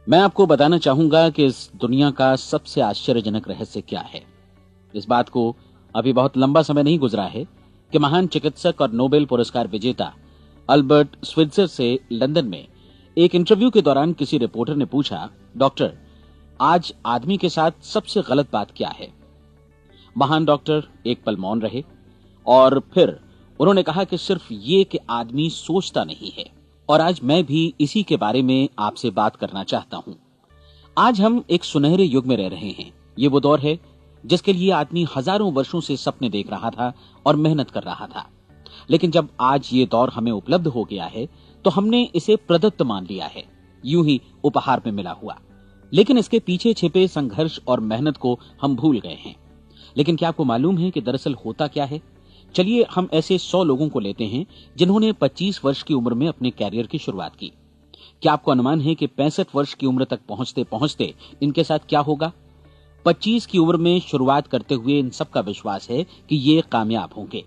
मैं आपको बताना चाहूंगा कि इस दुनिया का सबसे आश्चर्यजनक रहस्य क्या है। इस बात को अभी बहुत लंबा समय नहीं गुजरा है कि महान चिकित्सक और नोबेल पुरस्कार विजेता अल्बर्ट स्विट्जर से लंदन में एक इंटरव्यू के दौरान किसी रिपोर्टर ने पूछा, डॉक्टर, आज आदमी के साथ सबसे गलत बात क्या है। महान डॉक्टर एक पल मौन रहे और फिर उन्होंने कहा कि सिर्फ ये कि आदमी सोचता नहीं है। और आज मैं भी इसी के बारे में आपसे बात करना चाहता हूं। आज हम एक सुनहरे युग में रह रहे हैं। ये वो दौर है जिसके लिए आदमी हजारों वर्षों से सपने देख रहा था और मेहनत कर रहा था। लेकिन जब आज ये दौर हमें उपलब्ध हो गया है तो हमने इसे प्रदत्त मान लिया है, यूं ही उपहार में मिला हुआ। लेकिन इसके पीछे छिपे संघर्ष और मेहनत को हम भूल गए हैं। लेकिन क्या आपको मालूम है कि दरअसल होता क्या है? चलिए हम ऐसे 100 लोगों को लेते हैं जिन्होंने 25 वर्ष की उम्र में अपने कैरियर की शुरुआत की। क्या आपको अनुमान है कि 65 वर्ष की उम्र तक पहुंचते पहुंचते इनके साथ क्या होगा? 25 की उम्र में शुरुआत करते हुए इन सबका विश्वास है कि ये कामयाब होंगे।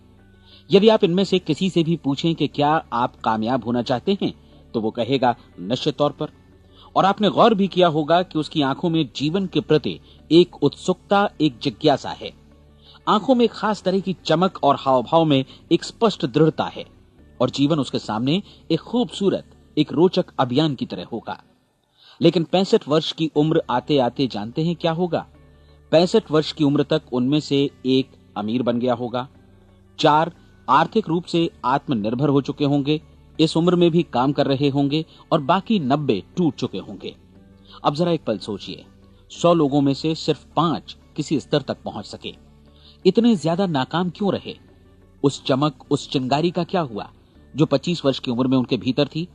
यदि आप इनमें से किसी से भी पूछें कि क्या आप कामयाब होना चाहते हैं, तो वो कहेगा निश्चित तौर पर। और आपने गौर भी किया होगा कि उसकी आंखों में जीवन के प्रति एक उत्सुकता, एक जिज्ञासा है। आंखों में एक खास तरह की चमक और हाव भाव में एक स्पष्ट दृढ़ता है और जीवन उसके सामने एक खूबसूरत, एक रोचक अभियान की तरह होगा। लेकिन 65 वर्ष की उम्र आते आते जानते हैं क्या होगा? 65 वर्ष की उम्र तक उनमें से एक अमीर बन गया होगा, 4 आर्थिक रूप से आत्मनिर्भर हो चुके होंगे, इस उम्र में भी काम कर रहे होंगे और बाकी 90 टूट चुके होंगे। अब जरा एक पल सोचिए, 100 लोगों में से सिर्फ 5 किसी स्तर तक पहुंच सके। इतने ज्यादा नाकाम क्यों रहे? उस चमक, उस चिंगारी का क्या हुआ जो 25 वर्ष की उम्र में उनके भीतर थी?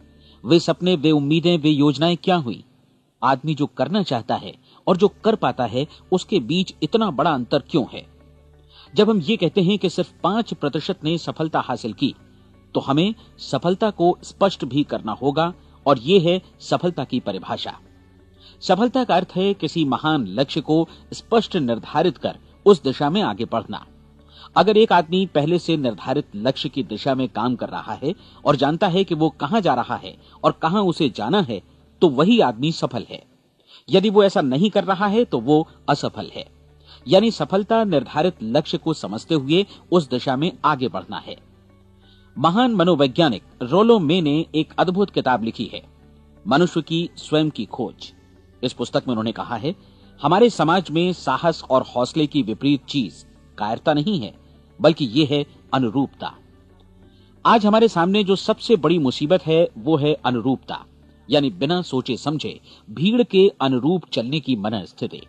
वे सपने, वे उम्मीदें, वे योजनाएं क्या हुई? आदमी जो करना चाहता है और जो कर पाता है, उसके बीच इतना बड़ा अंतर क्यों है? जब हम ये कहते हैं कि सिर्फ 5% ने सफलता हासिल की, तो हमें सफलता को स्पष्ट भी करना होगा और ये है सफलता की परिभाषा। सफलता का अर्थ है किसी महान लक्ष्य को स्पष्ट निर्धारित कर उस दिशा में आगे बढ़ना। अगर एक आदमी पहले से निर्धारित लक्ष्य की दिशा में काम कर रहा है और जानता है कि वो कहां जा रहा है और कहां उसे जाना है, तो वही आदमी सफल है। यदि वो ऐसा नहीं कर रहा है तो वो असफल है। यानी सफलता निर्धारित लक्ष्य को समझते हुए उस दिशा में आगे बढ़ना है। महान मनोवैज्ञानिक रोलो मे ने एक अद्भुत किताब लिखी है, मनुष्य की स्वयं की खोज। इस पुस्तक में उन्होंने कहा है, हमारे समाज में साहस और हौसले की विपरीत चीज कायरता नहीं है, बल्कि यह है अनुरूपता। आज हमारे सामने जो सबसे बड़ी मुसीबत है वो है अनुरूपता, यानी बिना सोचे समझे भीड़ के अनुरूप चलने की मनस्थिति।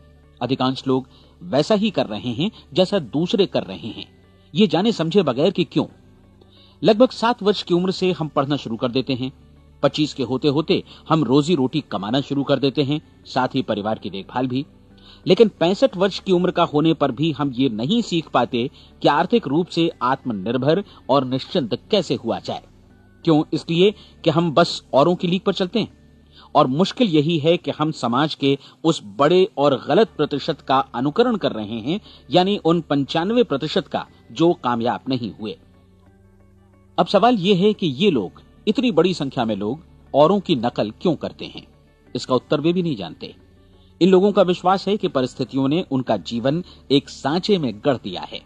अधिकांश लोग वैसा ही कर रहे हैं जैसा दूसरे कर रहे हैं, ये जाने समझे बगैर कि क्यों। लगभग 7 वर्ष की उम्र से हम पढ़ना शुरू कर देते हैं। 25 के होते होते हम रोजी रोटी कमाना शुरू कर देते हैं, साथ ही परिवार की देखभाल भी। लेकिन 65 वर्ष की उम्र का होने पर भी हम ये नहीं सीख पाते कि आर्थिक रूप से आत्मनिर्भर और निश्चिंत कैसे हुआ जाए। क्यों? इसलिए कि हम बस औरों की लीक पर चलते हैं। और मुश्किल यही है कि हम समाज के उस बड़े और गलत प्रतिशत का अनुकरण कर रहे हैं, यानी उन 95% का जो कामयाब नहीं हुए। अब सवाल यह है कि ये लोग, इतनी बड़ी संख्या में लोग, औरों की नकल क्यों करते हैं? इसका उत्तर वे भी नहीं जानते। इन लोगों का विश्वास है कि परिस्थितियों ने उनका जीवन एक सांचे में गढ़ दिया है।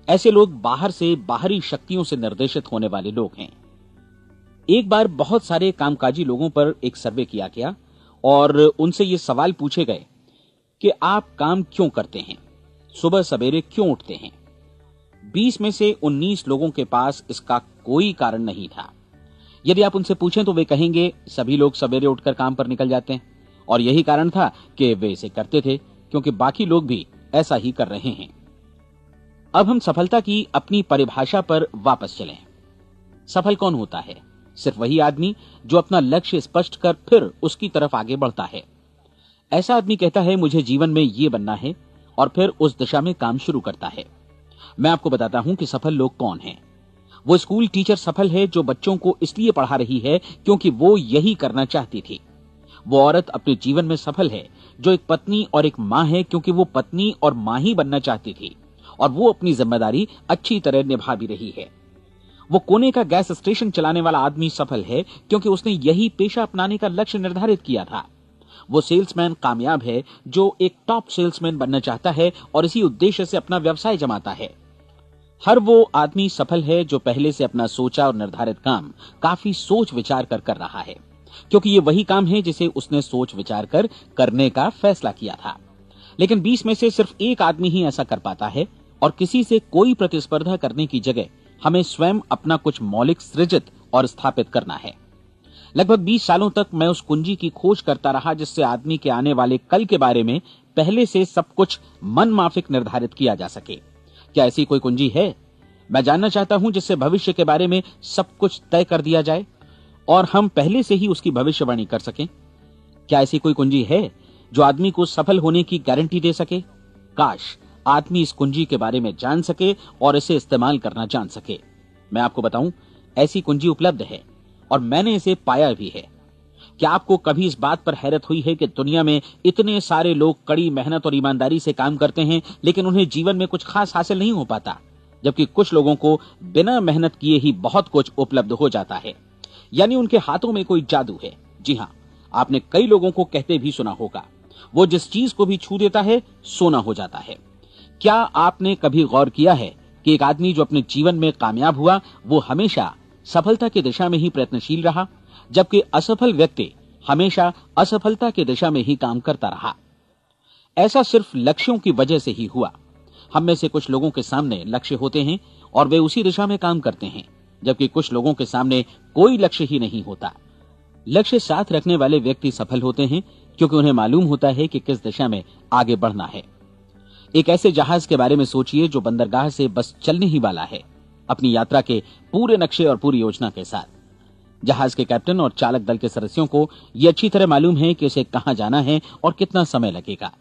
ऐसे लोग बाहर से, बाहरी शक्तियों से निर्देशित होने वाले लोग हैं। एक बार बहुत सारे कामकाजी लोगों पर एक सर्वे किया गया और उनसे ये सवाल पूछे गए कि आप काम क्यों करते हैं, सुबह सवेरे क्यों उठते हैं? 20 में से 19 लोगों के पास इसका कोई कारण नहीं था। यदि आप उनसे पूछें तो वे कहेंगे सभी लोग सवेरे उठकर काम पर निकल जाते हैं और यही कारण था कि वे इसे करते थे क्योंकि बाकी लोग भी ऐसा ही कर रहे हैं। अब हम सफलता की अपनी परिभाषा पर वापस चलें। सफल कौन होता है? सिर्फ वही आदमी जो अपना लक्ष्य स्पष्ट कर फिर उसकी तरफ आगे बढ़ता है। ऐसा आदमी कहता है मुझे जीवन में ये बनना है और फिर उस दिशा में काम शुरू करता है। मैं आपको बताता हूं कि सफल लोग कौन हैं। वो स्कूल टीचर सफल है जो बच्चों को इसलिए पढ़ा रही है क्योंकि वो यही करना चाहती थी। वो औरत अपने जीवन में सफल है जो एक पत्नी और एक मां है क्योंकि वो पत्नी और मां ही बनना चाहती थी और वो अपनी जिम्मेदारी अच्छी तरह निभा भी रही है। वो कोने का गैस स्टेशन चलाने वाला आदमी सफल है क्योंकि उसने यही पेशा अपनाने का लक्ष्य निर्धारित किया था। वो सेल्समैन कामयाब है जो एक टॉप सेल्समैन बनना चाहता है और इसी उद्देश्य से अपना व्यवसाय जमाता है। हर वो आदमी सफल है जो पहले से अपना सोचा और निर्धारित काम काफी सोच विचार कर रहा है, क्योंकि ये वही काम है जिसे उसने सोच विचार कर करने का फैसला किया था। लेकिन 20 में से सिर्फ एक आदमी ही ऐसा कर पाता है और किसी से कोई प्रतिस्पर्धा करने की जगह हमें स्वयं अपना कुछ मौलिक सृजित और स्थापित करना है। लगभग 20 सालों तक मैं उस कुंजी की खोज करता रहा जिससे आदमी के आने वाले कल के बारे में पहले से सब कुछ मन माफिक निर्धारित किया जा सके। क्या ऐसी कोई कुंजी है? मैं जानना चाहता हूं जिससे भविष्य के बारे में सब कुछ तय कर दिया जाए और हम पहले से ही उसकी भविष्यवाणी कर सकें। क्या ऐसी कोई कुंजी है जो आदमी को सफल होने की गारंटी दे सके? काश आदमी इस कुंजी के बारे में जान सके और इसे इस्तेमाल करना जान सके। मैं आपको बताऊं, ऐसी कुंजी उपलब्ध है और मैंने इसे पाया भी है। क्या आपको कभी इस बात पर हैरत हुई है कि दुनिया में इतने सारे लोग कड़ी मेहनत और ईमानदारी से काम करते हैं लेकिन उन्हें जीवन में कुछ खास हासिल नहीं हो पाता, जबकि कुछ लोगों को बिना मेहनत किए ही बहुत कुछ उपलब्ध हो जाता है। यानी उनके हाथों में कोई जादू है। जी हां, आपने कई लोगों को कहते भी सुना होगा, वो जिस चीज को भी छू देता है सोना हो जाता है। क्या आपने कभी गौर किया है कि एक आदमी जो अपने जीवन में कामयाब हुआ वो हमेशा सफलता की दिशा में ही प्रयत्नशील रहा, जबकि असफल व्यक्ति हमेशा असफलता की दिशा में ही काम करता रहा? ऐसा सिर्फ लक्ष्यों की वजह से ही हुआ। हम में से कुछ लोगों के सामने लक्ष्य होते हैं और वे उसी दिशा में काम करते हैं, जबकि कुछ लोगों के सामने कोई लक्ष्य ही नहीं होता। लक्ष्य साथ रखने वाले व्यक्ति सफल होते हैं क्योंकि उन्हें मालूम होता है कि किस दिशा में आगे बढ़ना है। एक ऐसे जहाज के बारे में सोचिए जो बंदरगाह से बस चलने ही वाला है, अपनी यात्रा के पूरे नक्शे और पूरी योजना के साथ। जहाज के कैप्टन और चालक दल के सदस्यों को यह अच्छी तरह मालूम है कि उसे कहां जाना है और कितना समय लगेगा।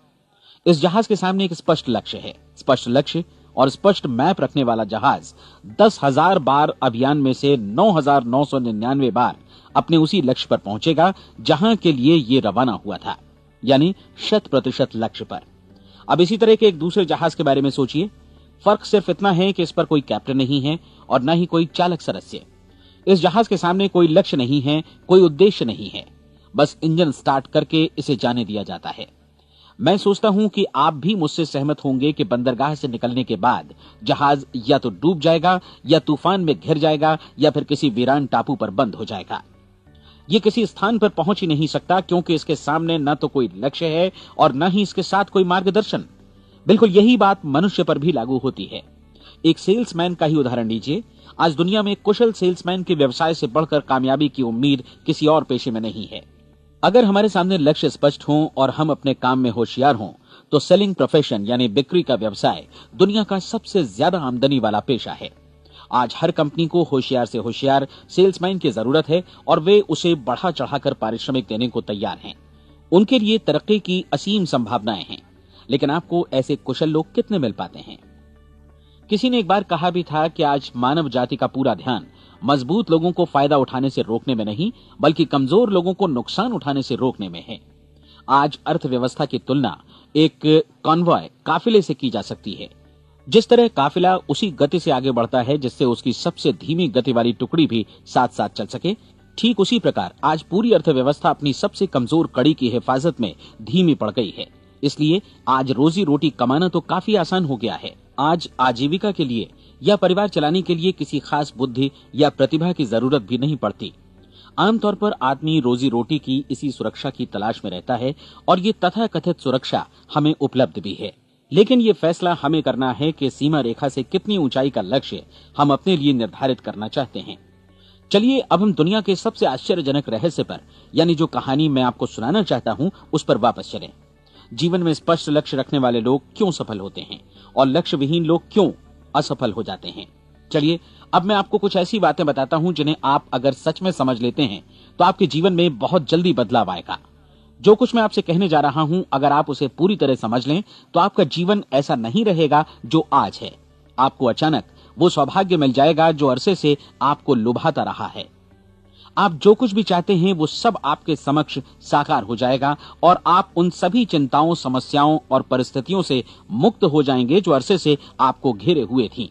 इस जहाज के सामने एक स्पष्ट लक्ष्य है। स्पष्ट लक्ष्य और स्पष्ट मैप रखने वाला जहाज 10,000 बार अभियान में से 9,999 बार अपने उसी लक्ष्य पर पहुंचेगा जहां के लिए ये रवाना हुआ था, यानी 100% लक्ष्य पर। अब इसी तरह के एक दूसरे जहाज के बारे में सोचिए। फर्क सिर्फ इतना है कि इस पर कोई कैप्टन नहीं है और न ही कोई चालक सदस्य। इस जहाज के सामने कोई लक्ष्य नहीं है, कोई उद्देश्य नहीं है, बस इंजन स्टार्ट करके इसे जाने दिया जाता है। मैं सोचता हूं कि आप भी मुझसे सहमत होंगे कि बंदरगाह से निकलने के बाद जहाज या तो डूब जाएगा या तूफान में घिर जाएगा या फिर किसी वीरान टापू पर बंद हो जाएगा। ये किसी स्थान पर पहुंच ही नहीं सकता क्योंकि इसके सामने न तो कोई लक्ष्य है और न ही इसके साथ कोई मार्गदर्शन। बिल्कुल यही बात मनुष्य पर भी लागू होती है। एक सेल्समैन का ही उदाहरण लीजिए। आज दुनिया में कुशल सेल्समैन के व्यवसाय से बढ़कर कामयाबी की उम्मीद किसी और पेशे में नहीं है। अगर हमारे सामने लक्ष्य स्पष्ट हों और हम अपने काम में होशियार हों तो सेलिंग प्रोफेशन यानी बिक्री का व्यवसाय दुनिया का सबसे ज्यादा आमदनी वाला पेशा है। आज हर कंपनी को होशियार से होशियार सेल्समैन की जरूरत है और वे उसे बढ़ा चढ़ाकर पारिश्रमिक देने को तैयार हैं। उनके लिए तरक्की की असीम संभावनाएं हैं, लेकिन आपको ऐसे कुशल लोग कितने मिल पाते हैं? किसी ने एक बार कहा भी था कि आज मानव जाति का पूरा ध्यान मजबूत लोगों को फायदा उठाने से रोकने में नहीं, बल्कि कमजोर लोगों को नुकसान उठाने से रोकने में है। आज अर्थव्यवस्था की तुलना एक कॉन्वॉय काफिले से की जा सकती है। जिस तरह काफिला उसी गति से आगे बढ़ता है जिससे उसकी सबसे धीमी गति वाली टुकड़ी भी साथ साथ चल सके, ठीक उसी प्रकार आज पूरी अर्थव्यवस्था अपनी सबसे कमजोर कड़ी की हिफाजत में धीमी पड़ गई है। इसलिए आज रोजी रोटी कमाना तो काफी आसान हो गया है। आज आजीविका के लिए या परिवार चलाने के लिए किसी खास बुद्धि या प्रतिभा की जरूरत भी नहीं पड़ती। आमतौर पर आदमी रोजी रोटी की इसी सुरक्षा की तलाश में रहता है और ये तथाकथित सुरक्षा हमें उपलब्ध भी है। लेकिन ये फैसला हमें करना है कि सीमा रेखा से कितनी ऊंचाई का लक्ष्य हम अपने लिए निर्धारित करना चाहते हैं। चलिए अब हम दुनिया के सबसे आश्चर्यजनक रहस्य पर, यानी जो कहानी मैं आपको सुनाना चाहता हूं, उस पर वापस चलें। जीवन में स्पष्ट लक्ष्य रखने वाले लोग क्यों सफल होते हैं और लक्ष्य विहीन लोग क्यों असफल हो जाते हैं? चलिए अब मैं आपको कुछ ऐसी बातें बताता हूं जिन्हें आप अगर सच में समझ लेते हैं तो आपके जीवन में बहुत जल्दी बदलाव आएगा। जो कुछ मैं आपसे कहने जा रहा हूं, अगर आप उसे पूरी तरह समझ लें तो आपका जीवन ऐसा नहीं रहेगा जो आज है। आपको अचानक वो सौभाग्य मिल जाएगा जो अरसे से आपको लुभाता रहा है। आप जो कुछ भी चाहते हैं वो सब आपके समक्ष साकार हो जाएगा और आप उन सभी चिंताओं, समस्याओं और परिस्थितियों से मुक्त हो जाएंगे जो अरसे से आपको घेरे हुए थीं।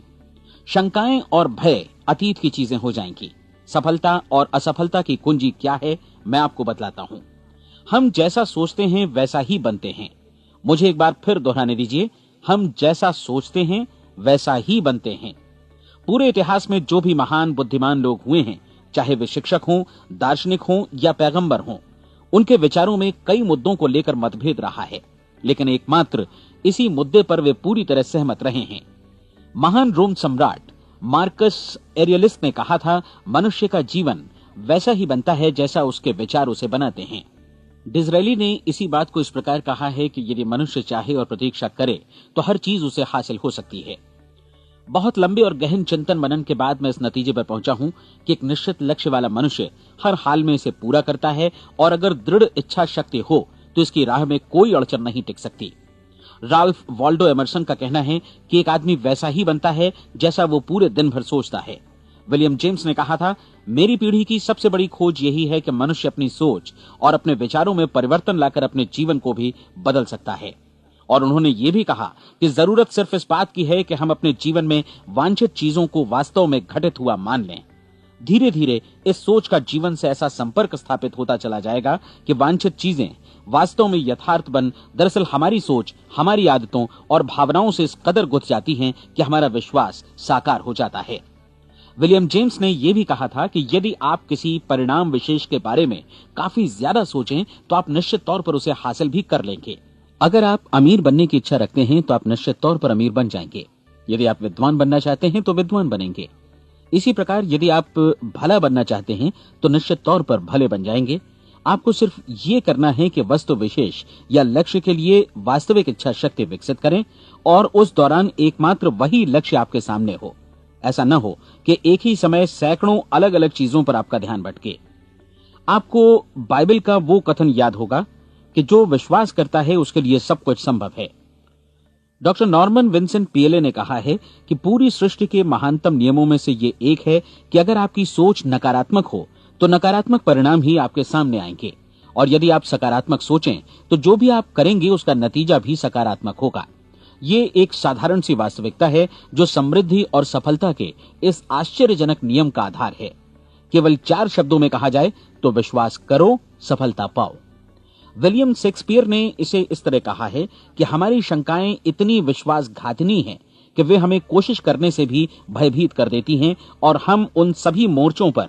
शंकाएं और भय अतीत की चीजें हो जाएंगी। सफलता और असफलता की कुंजी क्या है, मैं आपको बतलाता हूं। हम जैसा सोचते हैं वैसा ही बनते हैं। मुझे एक बार फिर दोहराने दीजिए, हम जैसा सोचते हैं वैसा ही बनते हैं। पूरे इतिहास में जो भी महान बुद्धिमान लोग हुए हैं, चाहे वे शिक्षक हों, दार्शनिक हों या पैगंबर हों, उनके विचारों में कई मुद्दों को लेकर मतभेद रहा है, लेकिन एकमात्र इसी मुद्दे पर वे पूरी तरह सहमत रहे हैं। महान रोम सम्राट मार्कस एरियलिस ने कहा था, मनुष्य का जीवन वैसा ही बनता है जैसा उसके विचार उसे बनाते हैं। डिज़रायली ने इसी बात को इस प्रकार कहा है कि यदि मनुष्य चाहे और प्रतीक्षा करे तो हर चीज उसे हासिल हो सकती है। बहुत लंबे और गहन चिंतन मनन के बाद मैं इस नतीजे पर पहुंचा हूं कि एक निश्चित लक्ष्य वाला मनुष्य हर हाल में इसे पूरा करता है, और अगर दृढ़ इच्छा शक्ति हो तो इसकी राह में कोई अड़चन नहीं टिक सकती। राल्फ वॉल्डो एमर्सन का कहना है कि एक आदमी वैसा ही बनता है जैसा वो पूरे दिन भर सोचता है। विलियम जेम्स ने कहा था, मेरी पीढ़ी की सबसे बड़ी खोज यही है कि मनुष्य अपनी सोच और अपने विचारों में परिवर्तन लाकर अपने जीवन को भी बदल सकता है। और उन्होंने ये भी कहा कि जरूरत सिर्फ इस बात की है कि हम अपने जीवन में वांछित चीजों को वास्तव में घटित हुआ मान लें। धीरे धीरे इस सोच का जीवन से ऐसा संपर्क स्थापित होता चला जाएगा कि वांछित चीजें वास्तव में यथार्थ बन दरअसल हमारी सोच, हमारी आदतों और भावनाओं से इस कदर गुथ जाती हैं कि हमारा विश्वास साकार हो जाता है। विलियम जेम्स ने यह भी कहा था कि यदि आप किसी परिणाम विशेष के बारे में काफी ज्यादा सोचें तो आप निश्चित तौर पर उसे हासिल भी कर लेंगे। अगर आप अमीर बनने की इच्छा रखते हैं तो आप निश्चित तौर पर अमीर बन जाएंगे। यदि आप विद्वान बनना चाहते हैं तो विद्वान बनेंगे। इसी प्रकार यदि आप भला बनना चाहते हैं तो निश्चित तौर पर भले बन जाएंगे। आपको सिर्फ ये करना है कि वस्तु विशेष या लक्ष्य के लिए वास्तविक इच्छा शक्ति विकसित करें और उस दौरान एकमात्र वही लक्ष्य आपके सामने हो। ऐसा न हो कि एक ही समय सैकड़ों अलग अलग चीजों पर आपका ध्यान भटके। आपको बाइबल का वो कथन याद होगा कि जो विश्वास करता है उसके लिए सब कुछ संभव है। डॉक्टर नॉर्मन विंसेंट पीएले ने कहा है कि पूरी सृष्टि के महानतम नियमों में से ये एक है कि अगर आपकी सोच नकारात्मक हो तो नकारात्मक परिणाम ही आपके सामने आएंगे, और यदि आप सकारात्मक सोचें तो जो भी आप करेंगे उसका नतीजा भी सकारात्मक होगा। ये एक साधारण सी वास्तविकता है जो समृद्धि और सफलता के इस आश्चर्यजनक नियम का आधार है। केवल 4 शब्दों में कहा जाए तो विश्वास करो, सफलता पाओ। विलियम शेक्सपियर ने इसे इस तरह कहा है कि हमारी शंकाएं इतनी विश्वासघातिनी हैं कि वे हमें कोशिश करने से भी भयभीत कर देती हैं, और हम उन सभी मोर्चों पर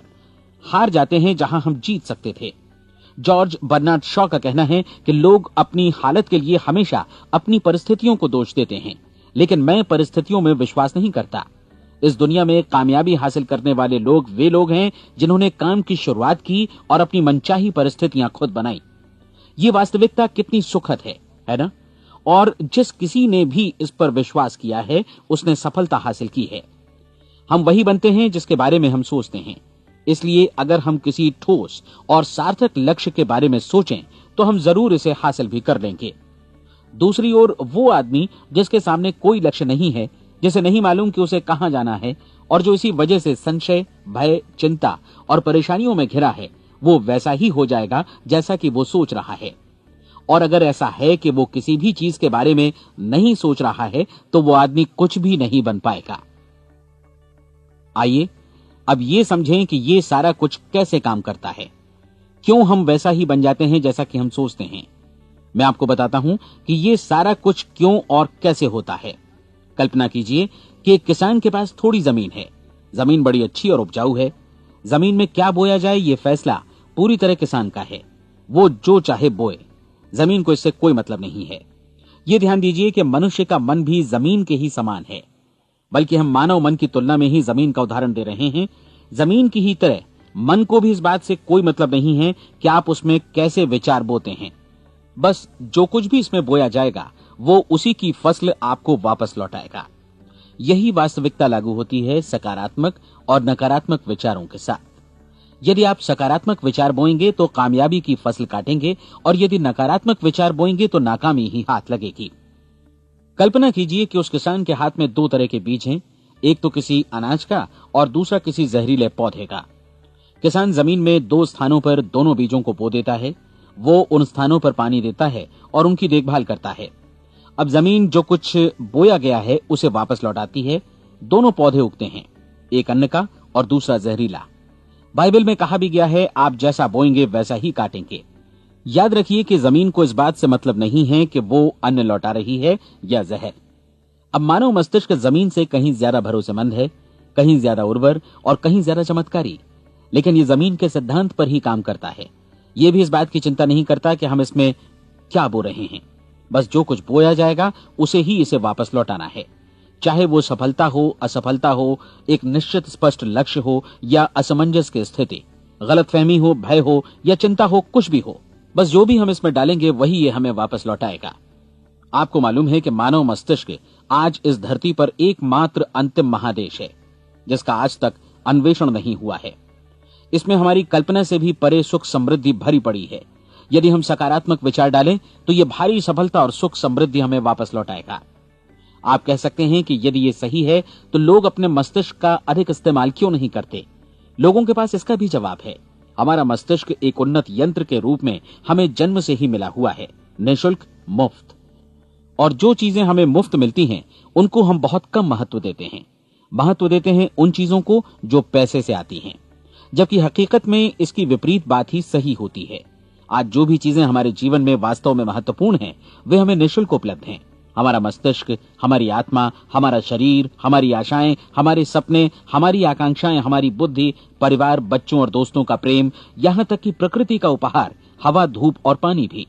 हार जाते हैं जहां हम जीत सकते थे। जॉर्ज बर्नार्ड शॉ का कहना है कि लोग अपनी हालत के लिए हमेशा अपनी परिस्थितियों को दोष देते हैं, लेकिन मैं परिस्थितियों में विश्वास नहीं करता। इस दुनिया में कामयाबी हासिल करने वाले लोग वे लोग हैं जिन्होंने काम की शुरुआत की और अपनी मनचाही परिस्थितियां खुद बनाई। ये वास्तविकता कितनी सुखद है ना? और जिस किसी ने भी इस पर विश्वास किया है उसने सफलता हासिल की है। हम वही बनते हैं जिसके बारे में हम सोचते हैं। इसलिए अगर हम किसी ठोस और सार्थक लक्ष्य के बारे में सोचें तो हम जरूर इसे हासिल भी कर लेंगे। दूसरी ओर वो आदमी जिसके सामने कोई लक्ष्य नहीं है, जिसे नहीं मालूम कि उसे कहां जाना है, और जो इसी वजह से संशय, भय, चिंता और परेशानियों में घिरा है, वो वैसा ही हो जाएगा जैसा कि वो सोच रहा है। और अगर ऐसा है कि वो किसी भी चीज के बारे में नहीं सोच रहा है तो वो आदमी कुछ भी नहीं बन पाएगा। आइए अब ये समझें कि ये सारा कुछ कैसे काम करता है, क्यों हम वैसा ही बन जाते हैं जैसा कि हम सोचते हैं। मैं आपको बताता हूं कि ये सारा कुछ क्यों और कैसे होता है। कल्पना कीजिए कि एक किसान के पास थोड़ी जमीन है। जमीन बड़ी अच्छी और उपजाऊ है। जमीन में क्या बोया जाए ये फैसला पूरी तरह किसान का है। वो जो चाहे बोए, जमीन को इससे कोई मतलब नहीं है। ये ध्यान दीजिए कि मनुष्य का मन भी जमीन के ही समान है, बल्कि हम मानव मन की तुलना में ही जमीन का उदाहरण दे रहे हैं। जमीन की ही तरह मन को भी इस बात से कोई मतलब नहीं है कि आप उसमें कैसे विचार बोते हैं। बस जो कुछ भी इसमें बोया जाएगा वो उसी की फसल आपको वापस लौटाएगा। यही वास्तविकता लागू होती है सकारात्मक और नकारात्मक विचारों के साथ। यदि आप सकारात्मक विचार बोएंगे तो कामयाबी की फसल काटेंगे, और यदि नकारात्मक विचार बोएंगे तो नाकामी ही हाथ लगेगी। कल्पना कीजिए कि उस किसान के हाथ में 2 तरह के बीज हैं, एक तो किसी अनाज का और दूसरा किसी जहरीले पौधे का। किसान जमीन में 2 स्थानों पर दोनों बीजों को बो देता है। वो उन स्थानों पर पानी देता है और उनकी देखभाल करता है। अब जमीन जो कुछ बोया गया है उसे वापस लौटाती है। दोनों पौधे उगते हैं, एक अन्न का और दूसरा जहरीला। बाइबल में कहा भी गया है, आप जैसा बोएंगे वैसा ही काटेंगे। याद रखिए कि जमीन को इस बात से मतलब नहीं है कि वो अन्न लौटा रही है या जहर। अब मानव मस्तिष्क जमीन से कहीं ज्यादा भरोसेमंद है, कहीं ज्यादा उर्वर और कहीं ज्यादा चमत्कारी, लेकिन ये जमीन के सिद्धांत पर ही काम करता है। ये भी इस बात की चिंता नहीं करता कि हम इसमें क्या बो रहे हैं। बस जो कुछ बोया जाएगा उसे ही इसे वापस लौटाना है, चाहे वो सफलता हो, असफलता हो, एक निश्चित स्पष्ट लक्ष्य हो या असमंजस की स्थिति, गलतफहमी हो, भय हो या चिंता हो, कुछ भी हो, बस जो भी हम इसमें डालेंगे वही ये हमें वापस लौटाएगा। आपको मालूम है कि मानव मस्तिष्क आज इस धरती पर एकमात्र अंतिम महादेश है जिसका आज तक अन्वेषण नहीं हुआ है। इसमें हमारी कल्पना से भी परे सुख समृद्धि भरी पड़ी है। यदि हम सकारात्मक विचार डालें तो ये भारी सफलता और सुख समृद्धि हमें वापस लौटाएगा। आप कह सकते हैं कि यदि ये सही है तो लोग अपने मस्तिष्क का अधिक इस्तेमाल क्यों नहीं करते? लोगों के पास इसका भी जवाब है। हमारा मस्तिष्क एक उन्नत यंत्र के रूप में हमें जन्म से ही मिला हुआ है, निःशुल्क, मुफ्त। और जो चीजें हमें मुफ्त मिलती हैं उनको हम बहुत कम महत्व देते हैं। महत्व देते हैं उन चीजों को जो पैसे से आती हैं, जबकि हकीकत में इसकी विपरीत बात ही सही होती है। आज जो भी चीजें हमारे जीवन में वास्तव में महत्वपूर्ण हैं वे हमें निःशुल्क उपलब्ध हैं। हमारा मस्तिष्क, हमारी आत्मा, हमारा शरीर, हमारी आशाएं, हमारे सपने, हमारी आकांक्षाएं, हमारी बुद्धि, परिवार, बच्चों और दोस्तों का प्रेम, यहां तक कि प्रकृति का उपहार, हवा, धूप और पानी भी,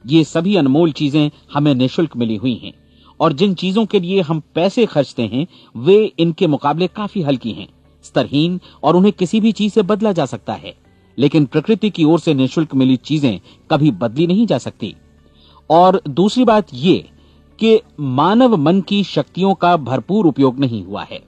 ये सभी अनमोल चीजें हमें निःशुल्क मिली हुई हैं। और जिन चीजों के लिए हम पैसे खर्चते हैं वे इनके मुकाबले काफी हल्की हैं, स्तरहीन, और उन्हें किसी भी चीज से बदला जा सकता है। लेकिन प्रकृति की ओर से निःशुल्क मिली चीजें कभी बदली नहीं जा सकती। और दूसरी बात ये कि मानव मन की शक्तियों का भरपूर उपयोग नहीं हुआ है।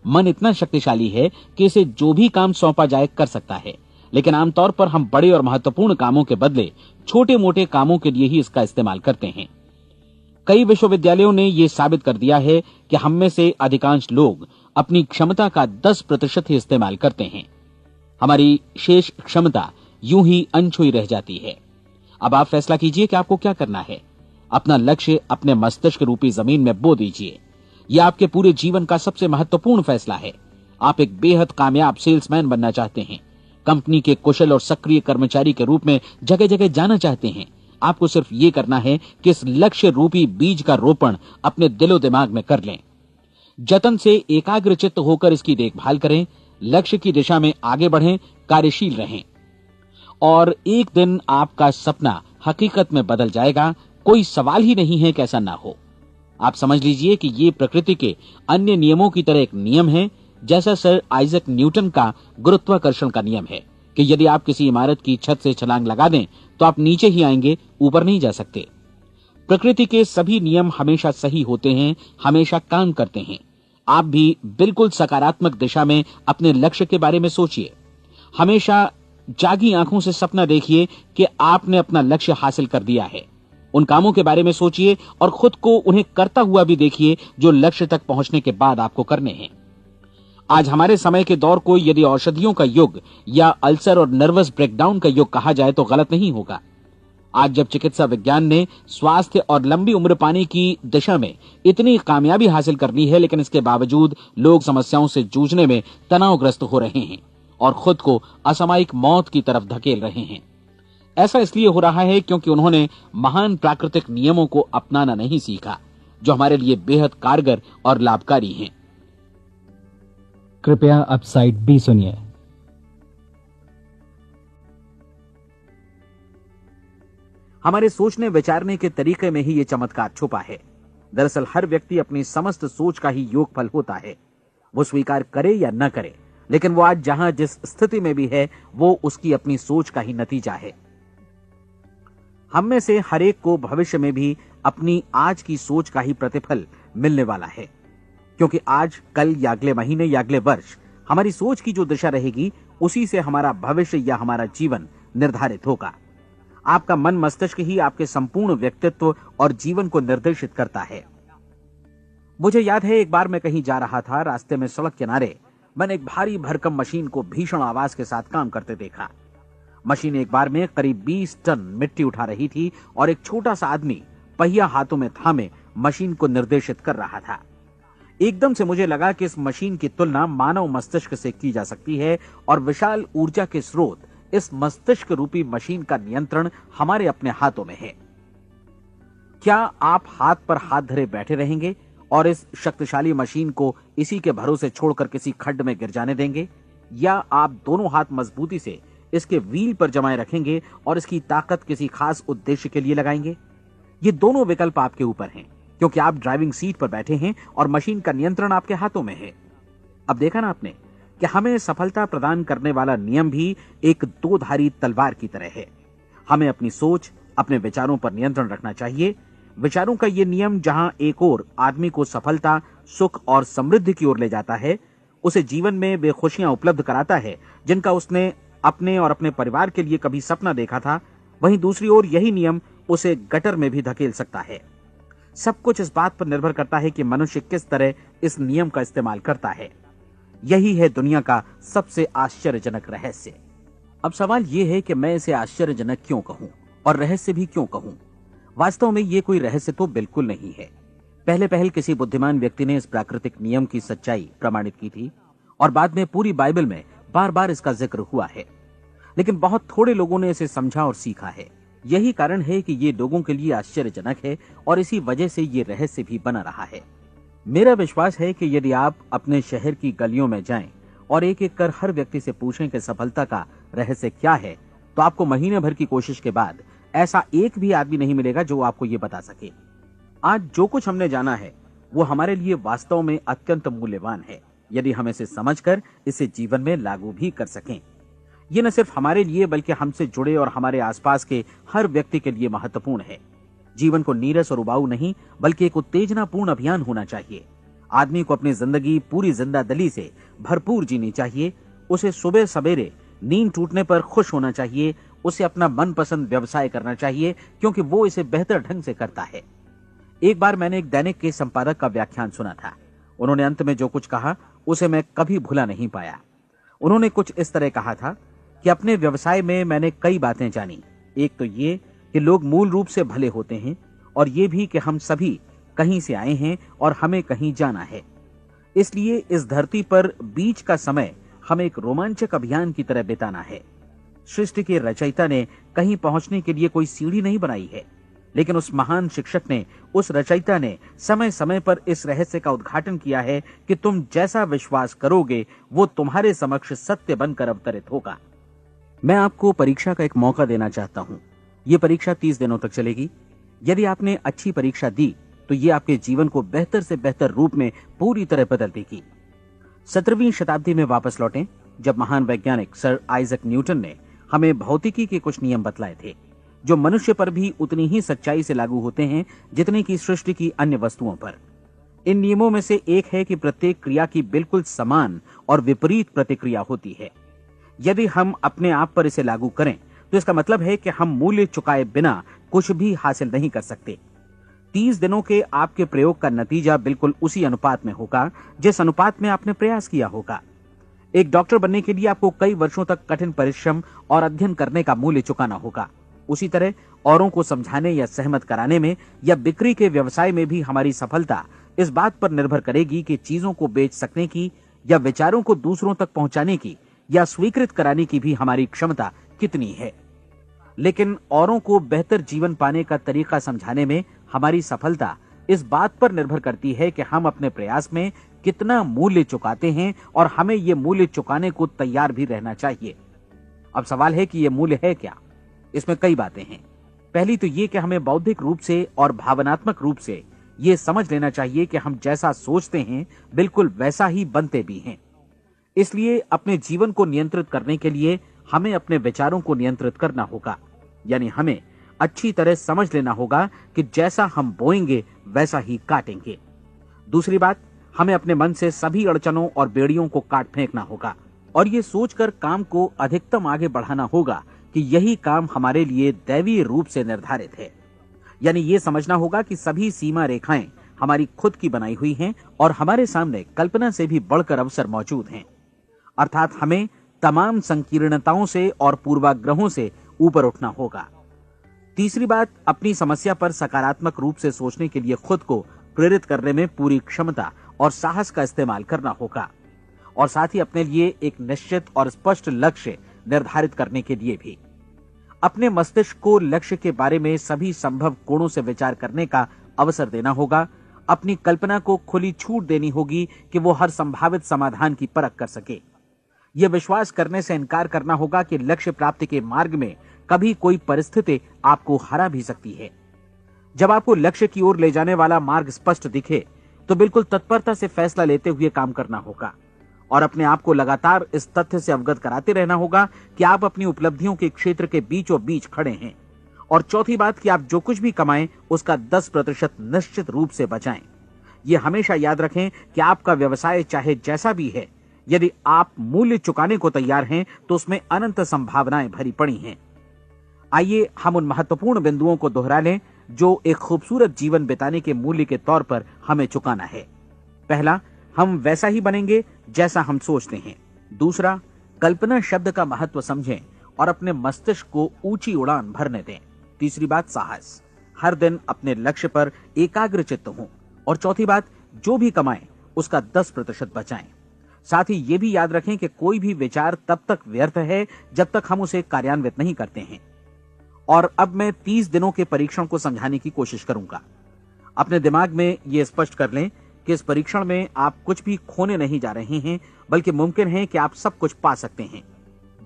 मन इतना शक्तिशाली है कि इसे जो भी काम सौंपा जाए कर सकता है, लेकिन आमतौर पर हम बड़े और महत्वपूर्ण कामों के बदले छोटे मोटे कामों के लिए ही इसका इस्तेमाल करते हैं। कई विश्वविद्यालयों ने यह साबित कर दिया है कि हम में से अधिकांश लोग अपनी क्षमता का 10% ही इस्तेमाल करते हैं। हमारी शेष क्षमता यूं ही अनछुई रह जाती है। अब आप फैसला कीजिए कि आपको क्या करना है। अपना लक्ष्य अपने मस्तिष्क रूपी जमीन में बो दीजिए। यह आपके पूरे जीवन का सबसे महत्वपूर्ण फैसला है। आप एक बेहद कामयाब सेल्समैन बनना चाहते हैं, कंपनी के कुशल और सक्रिय कर्मचारी के रूप में जगह जगह जाना चाहते हैं। आपको सिर्फ ये करना है कि इस लक्ष्य रूपी बीज का रोपण अपने दिलो दिमाग में कर लें। जतन से एकाग्रचित्त होकर इसकी देखभाल करें, लक्ष्य की दिशा में आगे बढ़ें, कार्यशील रहें, और एक दिन आपका सपना हकीकत में बदल जाएगा। कोई सवाल ही नहीं है कि ऐसा ना हो। आप समझ लीजिए कि ये प्रकृति के अन्य नियमों की तरह एक नियम है, जैसा सर आइजैक न्यूटन का गुरुत्वाकर्षण का नियम है कि यदि आप किसी इमारत की छत से छलांग लगा दें तो आप नीचे ही आएंगे, ऊपर नहीं जा सकते। प्रकृति के सभी नियम हमेशा सही होते हैं, हमेशा काम करते हैं। आप भी बिल्कुल सकारात्मक दिशा में अपने लक्ष्य के बारे में सोचिए। हमेशा जागी आंखों से सपना देखिए कि आपने अपना लक्ष्य हासिल कर दिया है। उन कामों के बारे में सोचिए और खुद को उन्हें करता हुआ भी देखिए जो लक्ष्य तक पहुंचने के बाद आपको करने हैं। आज हमारे समय के दौर को यदि औषधियों का युग या अल्सर और नर्वस ब्रेकडाउन का युग कहा जाए तो गलत नहीं होगा। आज जब चिकित्सा विज्ञान ने स्वास्थ्य और लंबी उम्र पाने की दिशा में इतनी कामयाबी हासिल कर ली है, लेकिन इसके बावजूद लोग समस्याओं से जूझने में तनावग्रस्त हो रहे हैं और खुद को असामयिक मौत की तरफ धकेल रहे हैं। ऐसा इसलिए हो रहा है क्योंकि उन्होंने महान प्राकृतिक नियमों को अपनाना नहीं सीखा, जो हमारे लिए बेहद कारगर और लाभकारी हैं। कृपया अब साइड बी सुनिए। हमारे सोचने विचारने के तरीके में ही ये चमत्कार छुपा है। दरअसल हर व्यक्ति अपनी समस्त सोच का ही योगफल होता है, वो स्वीकार करे या न करे, लेकिन वो आज जहां जिस स्थिति में भी है वो उसकी अपनी सोच का ही नतीजा है। हम में से हर एक को भविष्य में भी अपनी आज की सोच का ही प्रतिफल मिलने वाला है, क्योंकि आज, कल या अगले महीने या अगले वर्ष हमारी सोच की जो दिशा रहेगी उसी से हमारा भविष्य या हमारा जीवन निर्धारित होगा। आपका मन मस्तिष्क ही आपके संपूर्ण व्यक्तित्व और जीवन को निर्देशित करता है। मुझे याद है एक बार मैं कहीं जा रहा था, रास्ते में सड़क किनारे मैंने एक भारी भरकम मशीन को भीषण आवाज के साथ काम करते देखा। मशीन एक बार में करीब 20 टन मिट्टी उठा रही थी और एक छोटा सा आदमी पहिया हाथों में थामे मशीन को निर्देशित कर रहा था। एकदम से मुझे लगा कि इस मशीन की तुलना मानव मस्तिष्क से की जा सकती है और विशाल ऊर्जा के स्रोत इस मस्तिष्क रूपी मशीन का नियंत्रण हमारे अपने हाथों में है। क्या आप हाथ पर हाथ धरे बैठे रहेंगे और इस शक्तिशाली मशीन को इसी के भरोसे छोड़कर किसी खड्ड में गिर जाने देंगे, या आप दोनों हाथ मजबूती से इसके व्हील पर जमाए रखेंगे और इसकी ताकत किसी खास उद्देश्य के लिए लगाएंगे? ये दोनों विकल्प आपके ऊपर हैं, क्योंकि आप ड्राइविंग सीट पर बैठे हैं और मशीन का नियंत्रण आपके हाथों में है। अब देखा ना आपने कि हमें सफलता प्रदान करने वाला नियम भी एक दो-धारी तलवार की तरह है। हमें अपनी सोच, अपने विचारों पर नियंत्रण रखना चाहिए। विचारों का ये नियम जहां एक ओर आदमी को सफलता, सुख और समृद्धि की ओर ले जाता है, उसे जीवन में वे खुशियां उपलब्ध कराता है जिनका उसने अपने और अपने परिवार के लिए कभी सपना देखा था, वहीं दूसरी ओर यही नियम उसे गटर में भी धकेल सकता है। सब कुछ इस बात पर निर्भर करता है कि मनुष्य किस तरह इस नियम का इस्तेमाल करता है। यही है दुनिया का सबसे आश्चर्यजनक रहस्य। अब सवाल यह है कि मैं इसे आश्चर्यजनक क्यों कहूं और रहस्य भी क्यों कहूं? वास्तव में यह कोई रहस्य तो बिल्कुल नहीं है। पहले किसी बुद्धिमान व्यक्ति ने इस प्राकृतिक नियम की सच्चाई प्रमाणित की थी और बाद में पूरी बाइबल में बार बार इसका जिक्र हुआ है, लेकिन बहुत थोड़े लोगों ने इसे समझा और सीखा है। यही कारण है कि ये लोगों के लिए आश्चर्यजनक है और इसी वजह से ये रहस्य भी बना रहा है। मेरा विश्वास है कि यदि आप अपने शहर की गलियों में जाएं और एक एक कर हर व्यक्ति से पूछें कि सफलता का रहस्य क्या है, तो आपको महीने भर की कोशिश के बाद ऐसा एक भी आदमी नहीं मिलेगा जो आपको ये बता सके। आज जो कुछ हमने जाना है वो हमारे लिए वास्तव में अत्यंत मूल्यवान है, यदि हम इसे समझकर इसे जीवन में लागू भी कर सकें। ये न सिर्फ हमारे लिए बल्कि हमसे जुड़े और हमारे आसपास के हर व्यक्ति के लिए महत्वपूर्ण है। जीवन को नीरस और उबाऊ नहीं बल्कि एक उत्तेजनापूर्ण अभियान होना चाहिए। आदमी को अपनी जिंदगी पूरी जिंदादिली से भरपूर जीनी चाहिए। उसे सुबह सवेरे नींद टूटने पर खुश होना चाहिए। उसे अपना मनपसंद व्यवसाय करना चाहिए, क्योंकि वो इसे बेहतर ढंग से करता है। एक बार मैंने एक दैनिक के संपादक का व्याख्यान सुना था। उन्होंने अंत में जो कुछ कहा उसे मैं कभी भुला नहीं पाया। उन्होंने कुछ इस तरह कहा था कि अपने व्यवसाय में मैंने कई बातें जानी। एक तो ये कि लोग मूल रूप से भले होते हैं, और ये भी कि हम सभी कहीं से आए हैं और हमें कहीं जाना है। इसलिए इस धरती पर बीच का समय हमें एक रोमांचक अभियान की तरह बिताना है। सृष्टि के रचयिता ने कहीं पहुंचने के लिए कोई सीढ़ी नहीं बनाई है, लेकिन उस महान शिक्षक ने, उस रचयिता ने समय समय पर इस रहस्य का उद्घाटन किया है कि तुम जैसा विश्वास करोगे वो तुम्हारे समक्ष सत्य बनकर अवतरित होगा। मैं आपको परीक्षा का एक मौका देना चाहता हूं। यह परीक्षा 30 दिनों तक चलेगी। यदि आपने अच्छी परीक्षा दी तो ये आपके जीवन को बेहतर से बेहतर रूप में पूरी तरह बदल देगी। 17वीं शताब्दी में वापस लौटें, जब महान वैज्ञानिक सर आइजक न्यूटन ने हमें भौतिकी के कुछ नियम बतलाए थे, जो मनुष्य पर भी उतनी ही सच्चाई से लागू होते हैं जितने की सृष्टि की अन्य वस्तुओं पर। इन नियमों में से एक है कि प्रत्येक क्रिया की बिल्कुल समान और विपरीत प्रतिक्रिया होती है। यदि हम अपने आप पर इसे लागू करें तो इसका मतलब है कि हम मूल्य चुकाए बिना कुछ भी हासिल नहीं कर सकते। 30 दिनों के आपके प्रयोग का नतीजा बिल्कुल उसी अनुपात में होगा जिस अनुपात में आपने प्रयास किया होगा। एक डॉक्टर बनने के लिए आपको कई वर्षों तक कठिन परिश्रम और अध्ययन करने का मूल्य चुकाना होगा। उसी तरह औरों को समझाने या सहमत कराने में या बिक्री के व्यवसाय में भी हमारी सफलता इस बात पर निर्भर करेगी कि चीजों को बेच सकने की या विचारों को दूसरों तक पहुंचाने की या स्वीकृत कराने की भी हमारी क्षमता कितनी है। लेकिन औरों को बेहतर जीवन पाने का तरीका समझाने में हमारी सफलता इस बात पर निर्भर करती है कि हम अपने प्रयास में कितना मूल्य चुकाते हैं, और हमें यह मूल्य चुकाने को तैयार भी रहना चाहिए। अब सवाल है कि यह मूल्य है क्या? इसमें कई बातें हैं। पहली तो यह कि हमें बौद्धिक रूप से और भावनात्मक रूप से यह समझ लेना चाहिए कि हम जैसा सोचते हैं बिल्कुल वैसा ही बनते भी हैं। इसलिए अपने जीवन को नियंत्रित करने के लिए हमें अपने विचारों को नियंत्रित करना होगा। यानी हमें अच्छी तरह समझ लेना होगा कि जैसा हम बोएंगे वैसा ही काटेंगे। दूसरी बात, हमें अपने मन से सभी अड़चनों और बेड़ियों को काट फेंकना होगा और ये सोचकर काम को अधिकतम आगे बढ़ाना होगा कि यही काम हमारे लिए दैवीय रूप से निर्धारित है। यानी ये समझना होगा कि सभी सीमा रेखाएं हमारी खुद की बनाई हुई हैं और हमारे सामने कल्पना से भी बढ़कर अवसर मौजूद हैं। अर्थात हमें तमाम संकीर्णताओं से और पूर्वाग्रहों से ऊपर उठना होगा। तीसरी बात, अपनी समस्या पर सकारात्मक रूप से सोचने के लिए खुद को प्रेरित करने में पूरी क्षमता और साहस का इस्तेमाल करना होगा, और साथ ही अपने लिए एक निश्चित और स्पष्ट लक्ष्य निर्धारित करने के लिए भी। अपने मस्तिष्क को लक्ष्य के बारे में सभी संभव कोणों से विचार करने का अवसर देना होगा। अपनी कल्पना को खुली छूट देनी होगी कि वो हर संभावित समाधान की परख कर सके। यह विश्वास करने से इनकार करना होगा कि लक्ष्य प्राप्ति के मार्ग में कभी कोई परिस्थिति आपको हरा भी सकती है। जब आपको लक्ष्य की ओर ले जाने वाला मार्ग स्पष्ट दिखे तो बिल्कुल तत्परता से फैसला लेते हुए काम करना होगा और अपने आप को लगातार इस तथ्य से अवगत कराते रहना होगा कि आप अपनी उपलब्धियों के क्षेत्र के बीचों बीच खड़े हैं। और चौथी बात कि आप जो कुछ भी कमाएं उसका 10% निश्चित रूप से बचाएं। यह हमेशा याद रखें कि आपका व्यवसाय चाहे जैसा भी है, यदि आप मूल्य चुकाने को तैयार हैं तो उसमें अनंत संभावनाएं भरी पड़ी हैं। आइए हम उन महत्वपूर्ण बिंदुओं को दोहरा लें जो एक खूबसूरत जीवन बिताने के मूल्य के तौर पर हमें चुकाना है। पहला, हम वैसा ही बनेंगे जैसा हम सोचते हैं। दूसरा, कल्पना शब्द का महत्व समझें और अपने मस्तिष्क को ऊंची उड़ान भरने दें। तीसरी बात, साहस, हर दिन अपने लक्ष्य पर एकाग्रचित्त हों। और चौथी बात, जो भी कमाएं उसका 10% बचाएं। साथ ही ये भी याद रखें कि कोई भी विचार तब तक व्यर्थ है जब तक हम उसे कार्यान्वित नहीं करते हैं। और अब मैं 30 दिनों के परीक्षण को समझाने की कोशिश करूंगा। अपने दिमाग में यह स्पष्ट कर लें कि इस परीक्षण में आप कुछ भी खोने नहीं जा रहे हैं, बल्कि मुमकिन है कि आप सब कुछ पा सकते हैं।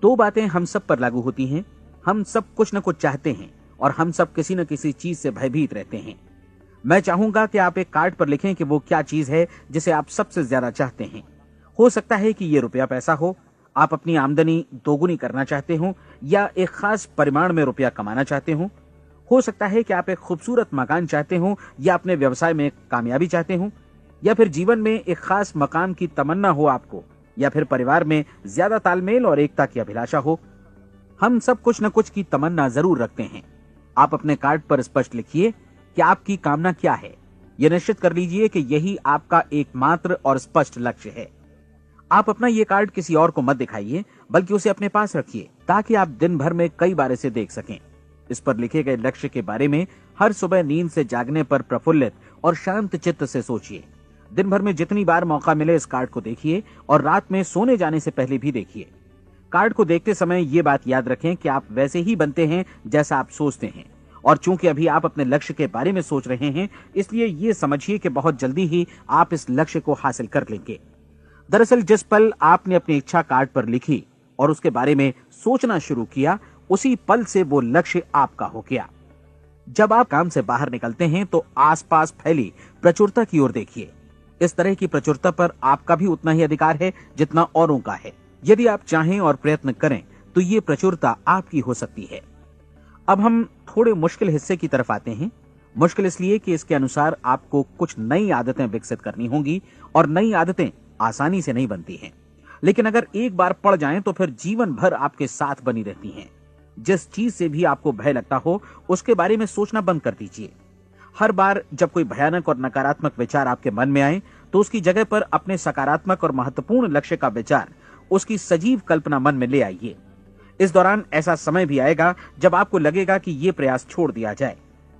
2 बातें हम सब पर लागू होती हैं। हम सब कुछ न कुछ चाहते हैं और हम सब किसी न किसी चीज से भयभीत रहते हैं। मैं चाहूंगा कि आप एक कार्ड पर लिखें कि वो क्या चीज है जिसे आप सबसे ज्यादा चाहते हैं। हो सकता है कि ये रुपया पैसा हो, आप अपनी आमदनी दोगुनी करना चाहते हो, या एक खास परिमाण में रुपया कमाना चाहते हो सकता है कि आप एक खूबसूरत मकान चाहते हो, या अपने व्यवसाय में कामयाबी चाहते हो, या फिर जीवन में एक खास मकाम की तमन्ना हो आपको, या फिर परिवार में ज्यादा तालमेल और एकता की अभिलाषा हो। हम सब कुछ न कुछ की तमन्ना जरूर रखते हैं। आप अपने कार्ड पर स्पष्ट लिखिए कि आपकी कामना क्या है। यह निश्चित कर लीजिए कि यही आपका एकमात्र और स्पष्ट लक्ष्य है। आप अपना ये कार्ड किसी और को मत दिखाइए, बल्कि उसे अपने पास रखिए ताकि आप दिन भर में कई बार इसे देख सकें। इस पर लिखे गए लक्ष्य के बारे में हर सुबह नींद से जागने पर प्रफुल्लित और शांत चित्त से सोचिए। दिन भर में जितनी बार मौका मिले इस कार्ड को देखिए और रात में सोने जाने से पहले भी देखिए। कार्ड को देखते समय ये बात याद रखें कि आप वैसे ही बनते हैं जैसा आप सोचते हैं। और चूंकि अभी आप अपने लक्ष्य के बारे में सोच रहे हैं, इसलिए ये समझिए कि बहुत जल्दी ही आप इस लक्ष्य को हासिल कर लेंगे। दरअसल जिस पल आपने अपनी इच्छा कार्ड पर लिखी और उसके बारे में सोचना शुरू किया, उसी पल से वो लक्ष्य आपका हो गया। जब आप काम से बाहर निकलते हैं तो आसपास फैली प्रचुरता की ओर देखिए। इस तरह की प्रचुरता पर आपका भी उतना ही अधिकार है जितना औरों का है। यदि आप चाहें और प्रयत्न करें तो ये प्रचुरता आपकी हो सकती है। अब हम थोड़े मुश्किल हिस्से की तरफ आते हैं। मुश्किल इसलिए कि इसके अनुसार आपको कुछ नई आदतें विकसित करनी होंगी और नई आदतें आसानी से नहीं बनती हैं, लेकिन अगर एक बार पड़ जाएं तो फिर जीवन भर आपके साथ बनी रहती हैं। जिस चीज से भी आपको भय लगता हो उसके बारे में सोचना बंद कर दीजिए। हर बार जब कोई भयानक और नकारात्मक विचार आपके मन में आए तो उसकी जगह पर अपने सकारात्मक और महत्वपूर्ण लक्ष्य का विचार, उसकी सजीव कल्पना मन में ले आइए। इस दौरान ऐसा समय भी आएगा जब आपको लगेगा कि ये प्रयास छोड़ दिया जाए,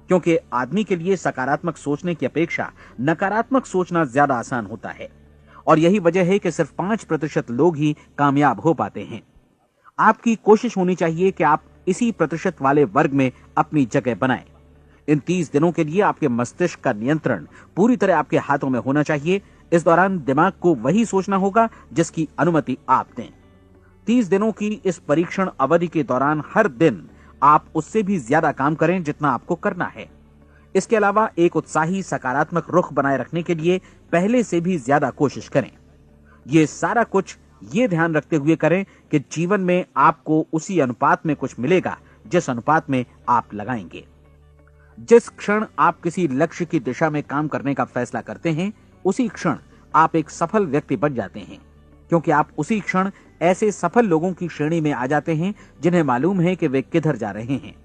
क्योंकि आदमी के लिए सकारात्मक सोचने की अपेक्षा नकारात्मक सोचना ज्यादा आसान होता है। और यही वजह है कि सिर्फ 5% लोग ही कामयाब हो पाते हैं। आपकी कोशिश होनी चाहिए कि आप इसी प्रतिशत वाले वर्ग में अपनी जगह बनाएं। इन 30 दिनों के लिए आपके मस्तिष्क का नियंत्रण पूरी तरह आपके हाथों में होना चाहिए। इस दौरान दिमाग को वही सोचना होगा जिसकी अनुमति आप दें। 30 दिनों की इस परीक्षण अवधि के दौरान हर दिन आप उससे भी ज्यादा काम करें जितना आपको करना है। इसके अलावा एक उत्साही सकारात्मक रुख बनाए रखने के लिए पहले से भी ज्यादा कोशिश करें। ये सारा कुछ ये ध्यान रखते हुए करें कि जीवन में आपको उसी अनुपात में कुछ मिलेगा जिस अनुपात में आप लगाएंगे। जिस क्षण आप किसी लक्ष्य की दिशा में काम करने का फैसला करते हैं, उसी क्षण आप एक सफल व्यक्ति बन जाते हैं, क्योंकि आप उसी क्षण ऐसे सफल लोगों की श्रेणी में आ जाते हैं जिन्हें मालूम है कि वे किधर जा रहे हैं।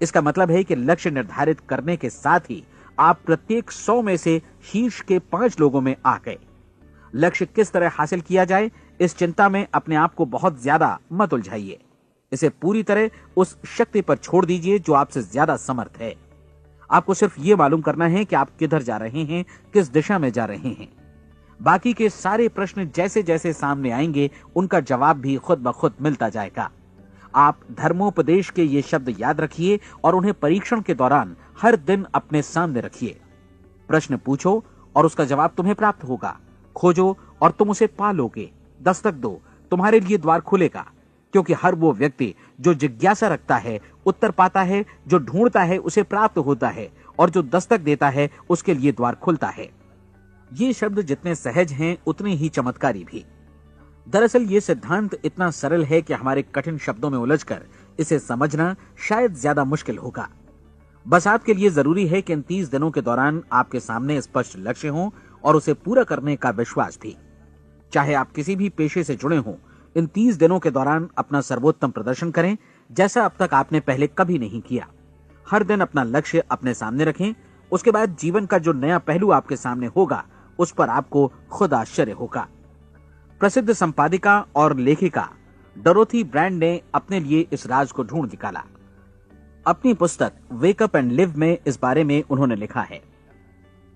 इसका मतलब है कि लक्ष्य निर्धारित करने के साथ ही आप प्रत्येक 100 में से शीर्ष के 5 लोगों में आ गए। लक्ष्य किस तरह हासिल किया जाए, इस चिंता में अपने आप को बहुत ज्यादा मत उलझाइए। इसे पूरी तरह उस शक्ति पर छोड़ दीजिए जो आपसे ज्यादा समर्थ है। आपको सिर्फ ये मालूम करना है कि आप किधर जा रहे हैं, किस दिशा में जा रहे हैं। बाकी के सारे प्रश्न जैसे जैसे सामने आएंगे उनका जवाब भी खुद ब खुद मिलता जाएगा। आप धर्मोपदेश के ये शब्द याद रखिए और उन्हें परीक्षण के दौरान हर दिन अपने सामने रखिए। प्रश्न पूछो और उसका जवाब तुम्हें प्राप्त होगा। खोजो और तुम उसे पा लोगे। दस्तक दो, तुम्हारे लिए द्वार खुलेगा, क्योंकि हर वो व्यक्ति जो जिज्ञासा रखता है उत्तर पाता है, जो ढूंढता है उसे प्राप्त होता है, और जो दस्तक देता है उसके लिए द्वार खुलता है। ये शब्द जितने सहज हैं उतने ही चमत्कारी भी। दरअसल ये सिद्धांत इतना सरल है कि हमारे कठिन शब्दों में उलझकर इसे समझना शायद ज्यादा मुश्किल होगा। बस आपके लिए जरूरी है कि इन 30 दिनों के दौरान आपके सामने स्पष्ट लक्ष्य हो और उसे पूरा करने का विश्वास भी। चाहे आप किसी भी पेशे से जुड़े हों, इन 30 दिनों के दौरान अपना सर्वोत्तम प्रदर्शन करें, जैसा अब तक आपने पहले कभी नहीं किया। हर दिन अपना लक्ष्य अपने सामने रखें। उसके बाद जीवन का जो नया पहलू आपके सामने होगा उस पर आपको खुद आश्चर्य होगा। प्रसिद्ध संपादिका और लेखिका डोरोथी ब्रैंड ने अपने लिए इस राज को ढूंढ निकाला। अपनी पुस्तक वेक अप एंड लिव में इस बारे में उन्होंने लिखा है।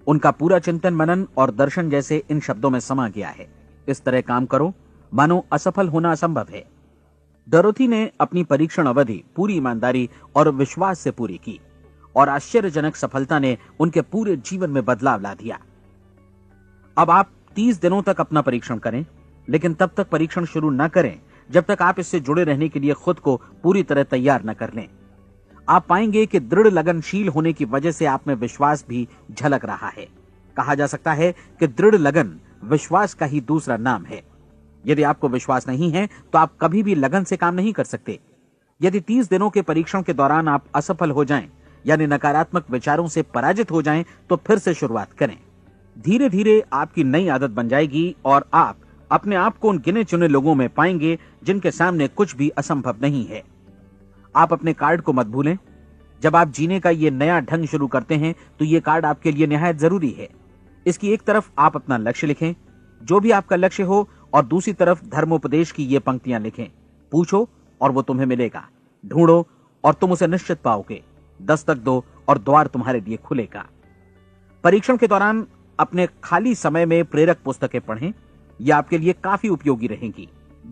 उनका पूरा चिंतन मनन और दर्शन जैसे इन शब्दों में समा गया है। इस तरह काम करो मानो असफल होना असंभव है। डोरोथी ने अपनी परीक्षण अवधि पूरी ईमानदारी और विश्वास से पूरी की और आश्चर्यजनक सफलता ने उनके पूरे जीवन में बदलाव ला दिया। अब आप 30 दिनों तक अपना परीक्षण करें, लेकिन तब तक परीक्षण शुरू न करें जब तक आप इससे जुड़े रहने के लिए खुद को पूरी तरह तैयार न कर लें। आप पाएंगे कि दृढ़ लगनशील होने की वजह से आप में विश्वास भी झलक रहा है। कहा जा सकता है कि दृढ़ लगन विश्वास का ही दूसरा नाम है। यदि आपको विश्वास नहीं है तो आप कभी भी लगन से काम नहीं कर सकते। यदि 30 दिनों के परीक्षण के दौरान आप असफल हो जाएं, यानी नकारात्मक विचारों से पराजित हो जाएं, तो फिर से शुरुआत करें। धीरे धीरे आपकी नई आदत बन जाएगी और आप अपने आप को उन गिने चुने लोगों में पाएंगे जिनके सामने कुछ भी असंभव नहीं है। आप अपने कार्ड को मत भूलें। जब आप जीने का ये नया ढंग शुरू करते हैं तो ये कार्ड आपके लिए निहायत जरूरी है। इसकी एक तरफ आप अपना लक्ष्य लिखें, जो भी आपका लक्ष्य हो, और दूसरी तरफ धर्मोपदेश की ये पंक्तियां लिखें। पूछो और वो तुम्हें मिलेगा, ढूंढो और तुम उसे निश्चित पाओगे, दस्तक दो और द्वार तुम्हारे लिए खुलेगा। परीक्षण के दौरान अपने खाली समय में प्रेरक पुस्तकें पढ़ें। ये आपके लिए काफी उपयोगी रहेंगी।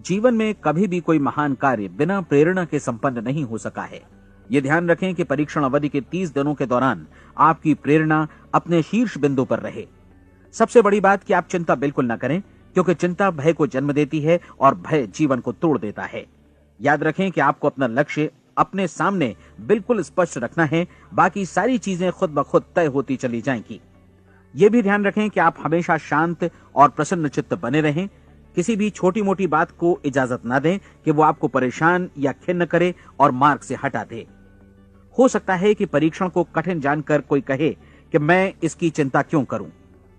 जीवन में कभी भी कोई महान कार्य बिना प्रेरणा के संपन्न नहीं हो सका है। ये ध्यान रखें कि परीक्षण अवधि के 30 दिनों के दौरान आपकी प्रेरणा अपने शीर्ष बिंदु पर रहे। सबसे बड़ी बात कि आप चिंता बिल्कुल न करें, क्योंकि चिंता भय को जन्म देती है और भय जीवन को तोड़ देता है। याद रखें कि आपको अपना लक्ष्य अपने सामने बिल्कुल स्पष्ट रखना है, बाकी सारी चीजें खुद ब खुद तय होती चली जाएंगी। ये भी ध्यान रखें कि आप हमेशा शांत और प्रसन्न चित्त बने रहें। किसी भी छोटी मोटी बात को इजाजत ना दें कि वो आपको परेशान या खिन्न करे और मार्ग से हटा दे। हो सकता है कि परीक्षण को कठिन जानकर कोई कहे कि मैं इसकी चिंता क्यों करूं।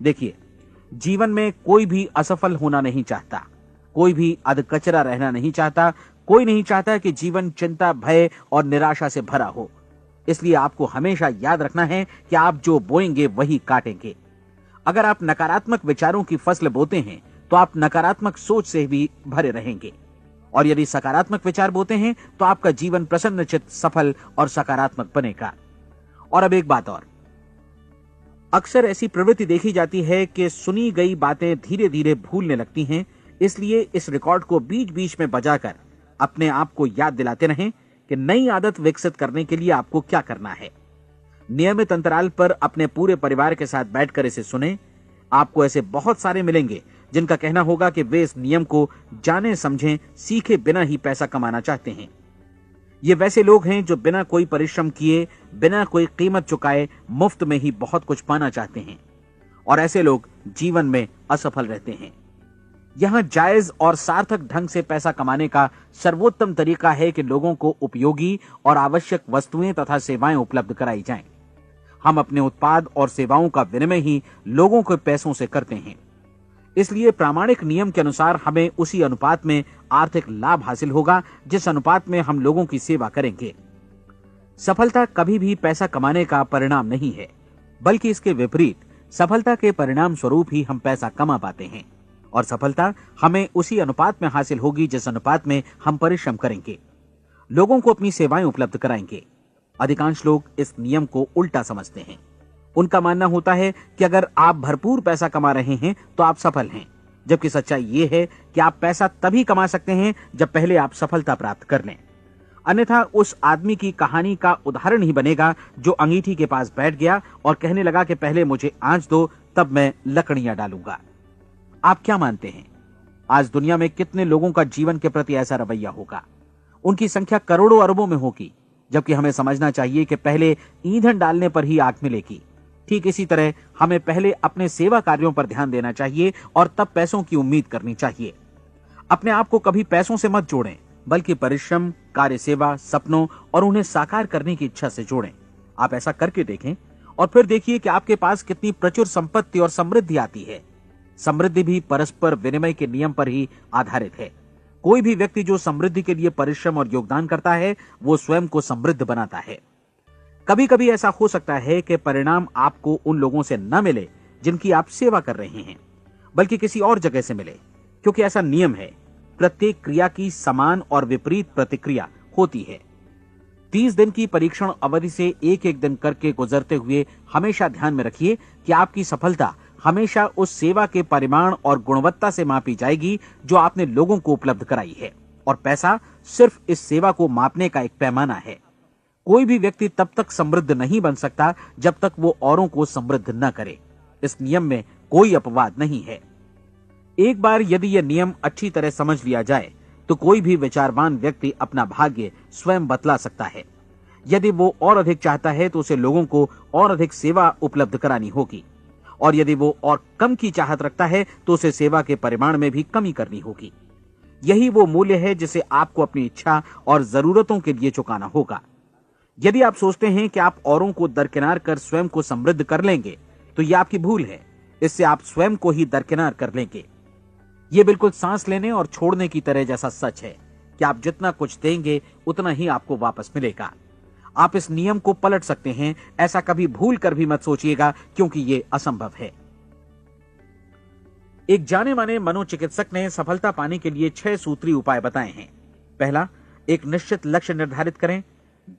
देखिए, जीवन में कोई भी असफल होना नहीं चाहता, कोई भी अधकचरा रहना नहीं चाहता, कोई नहीं चाहता कि जीवन चिंता, भय और निराशा से भरा हो। इसलिए आपको हमेशा याद रखना है कि आप जो बोएंगे वही काटेंगे। अगर आप नकारात्मक विचारों की फसल बोते हैं तो आप नकारात्मक सोच से भी भरे रहेंगे, और यदि सकारात्मक विचार बोते हैं तो आपका जीवन प्रसन्नचित्त, सफल और सकारात्मक बनेगा। और अब एक बात और, अक्सर ऐसी प्रवृत्ति देखी जाती है कि सुनी गई बातें धीरे धीरे भूलने लगती हैं। इसलिए इस रिकॉर्ड को बीच बीच में बजाकर अपने आप को याद दिलाते रहें कि नई आदत विकसित करने के लिए आपको क्या करना है। नियमित अंतराल पर अपने पूरे परिवार के साथ बैठकर इसे सुने। आपको ऐसे बहुत सारे मिलेंगे जिनका कहना होगा कि वे इस नियम को जाने समझें सीखे बिना ही पैसा कमाना चाहते हैं। ये वैसे लोग हैं जो बिना कोई परिश्रम किए, बिना कोई कीमत चुकाए मुफ्त में ही बहुत कुछ पाना चाहते हैं, और ऐसे लोग जीवन में असफल रहते हैं। यहां जायज और सार्थक ढंग से पैसा कमाने का सर्वोत्तम तरीका है कि लोगों को उपयोगी और आवश्यक वस्तुएं तथा सेवाएं उपलब्ध कराई जाएं। हम अपने उत्पाद और सेवाओं का विनिमय ही लोगों के पैसों से करते हैं। इसलिए प्रामाणिक नियम के अनुसार हमें उसी अनुपात में आर्थिक लाभ हासिल होगा जिस अनुपात में हम लोगों की सेवा करेंगे। सफलता कभी भी पैसा कमाने का परिणाम नहीं है, बल्कि इसके विपरीत सफलता के परिणाम स्वरूप ही हम पैसा कमा पाते हैं, और सफलता हमें उसी अनुपात में हासिल होगी जिस अनुपात में हम परिश्रम करेंगे, लोगों को अपनी सेवाएं उपलब्ध कराएंगे। अधिकांश लोग इस नियम को उल्टा समझते हैं। उनका मानना होता है कि अगर आप भरपूर पैसा कमा रहे हैं तो आप सफल हैं, जबकि सच्चाई ये है कि आप पैसा तभी कमा सकते हैं जब पहले आप सफलता प्राप्त कर लें। अन्यथा उस आदमी की कहानी का उदाहरण ही बनेगा जो अंगीठी के पास बैठ गया और कहने लगा कि पहले मुझे आंच दो, तब मैं लकड़ियां डालूंगा। आप क्या मानते हैं, आज दुनिया में कितने लोगों का जीवन के प्रति ऐसा रवैया होगा? उनकी संख्या करोड़ों अरबों में होगी, जबकि हमें समझना चाहिए कि पहले ईंधन डालने पर ही आग मिलेगी। ठीक इसी तरह हमें पहले अपने सेवा कार्यों पर ध्यान देना चाहिए और तब पैसों की उम्मीद करनी चाहिए। अपने आप को कभी पैसों से मत जोड़ें, बल्कि परिश्रम, कार्य सेवा, सपनों और उन्हें साकार करने की इच्छा से जोड़ें। आप ऐसा करके देखें और फिर देखिए कि आपके पास कितनी प्रचुर संपत्ति और समृद्धि आती है। समृद्धि भी परस्पर विनिमय के नियम पर ही आधारित है। कोई भी व्यक्ति जो समृद्धि के लिए परिश्रम और योगदान करता है, वो स्वयं को समृद्ध बनाता है। कभी कभी ऐसा हो सकता है कि परिणाम आपको उन लोगों से न मिले जिनकी आप सेवा कर रहे हैं, बल्कि किसी और जगह से मिले, क्योंकि ऐसा नियम है, प्रत्येक क्रिया की समान और विपरीत प्रतिक्रिया होती है। 30 दिन की परीक्षण अवधि से एक एक दिन करके गुजरते हुए हमेशा ध्यान में रखिए कि आपकी सफलता हमेशा उस सेवा के परिमाण और गुणवत्ता से मापी जाएगी जो आपने लोगों को उपलब्ध कराई है, और पैसा सिर्फ इस सेवा को मापने का एक पैमाना है। कोई भी व्यक्ति तब तक समृद्ध नहीं बन सकता जब तक वो औरों को समृद्ध न करे। इस नियम में कोई अपवाद नहीं है। एक बार यदि यह नियम अच्छी तरह समझ लिया जाए तो कोई भी विचारवान व्यक्ति अपना भाग्य स्वयं बतला सकता है। यदि वो और अधिक चाहता है तो उसे लोगों को और अधिक सेवा उपलब्ध करानी होगी, और यदि वो और कम की चाहत रखता है तो उसे सेवा के परिमाण में भी कमी करनी होगी। यही वो मूल्य है जिसे आपको अपनी इच्छा और जरूरतों के लिए चुकाना होगा। यदि आप सोचते हैं कि आप औरों को दरकिनार कर स्वयं को समृद्ध कर लेंगे तो यह आपकी भूल है। इससे आप स्वयं को ही दरकिनार कर लेंगे। यह बिल्कुल सांस लेने और छोड़ने की तरह जैसा सच है कि आप जितना कुछ देंगे उतना ही आपको वापस मिलेगा। आप इस नियम को पलट सकते हैं, ऐसा कभी भूल कर भी मत सोचिएगा, क्योंकि यह असंभव है। एक जाने माने मनोचिकित्सक ने सफलता पाने के लिए 6 सूत्री उपाय बताए हैं। पहला, एक निश्चित लक्ष्य निर्धारित करें।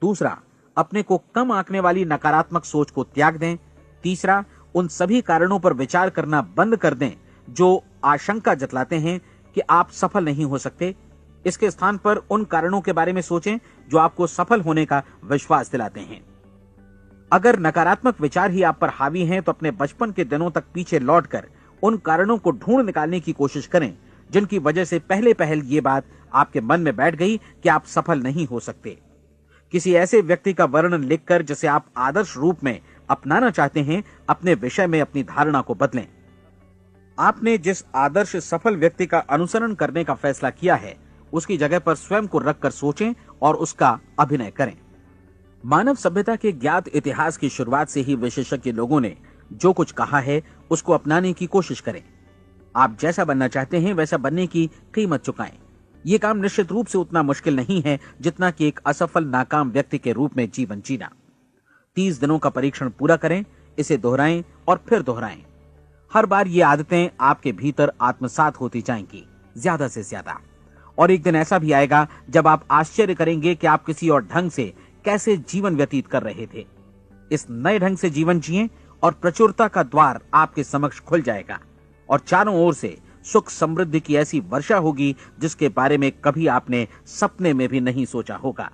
दूसरा, अपने को कम आंकने वाली नकारात्मक सोच को त्याग दें। तीसरा, उन सभी कारणों पर विचार करना बंद कर दें जो आशंका जतलाते हैं कि आप सफल नहीं हो सकते। इसके स्थान पर उन कारणों के बारे में सोचें जो आपको सफल होने का विश्वास दिलाते हैं। अगर नकारात्मक विचार ही आप पर हावी हैं तो अपने बचपन के दिनों तक पीछे लौटकर उन कारणों को ढूंढ निकालने की कोशिश करें जिनकी वजह से पहले पहल ये बात आपके मन में बैठ गई कि आप सफल नहीं हो सकते। किसी ऐसे व्यक्ति का वर्णन लिखकर जिसे आप आदर्श रूप में अपनाना चाहते हैं, अपने विषय में अपनी धारणा को बदलें। आपने जिस आदर्श सफल व्यक्ति का अनुसरण करने का फैसला किया है उसकी जगह पर स्वयं को रखकर सोचें और उसका अभिनय करें। मानव सभ्यता के ज्ञात इतिहास की शुरुआत से ही विशेषज्ञ लोगों ने जो कुछ कहा है उसको अपनाने की कोशिश करें। आप जैसा बनना चाहते हैं वैसा बनने की कीमत चुकाएं। यह काम निश्चित रूप से उतना मुश्किल नहीं है जितना कि एक असफल नाकाम व्यक्ति के रूप में जीवन जीना। 30 दिनों का परीक्षण पूरा करें, इसे दोहराएं और फिर दोहराएं। हर बार ये आदतें आपके भीतर आत्मसात होती जाएंगी, ज्यादा से ज्यादा। और एक दिन ऐसा भी आएगा जब आप आश्चर्य करेंगे कि आप किसी और ढंग से कैसे जीवन व्यतीत कर रहे थे। इस नए ढंग से जीवन जिएं और प्रचुरता का द्वार आपके समक्ष खुल जाएगा और चारों ओर से सुख समृद्धि की ऐसी वर्षा होगी जिसके बारे में कभी आपने सपने में भी नहीं सोचा होगा।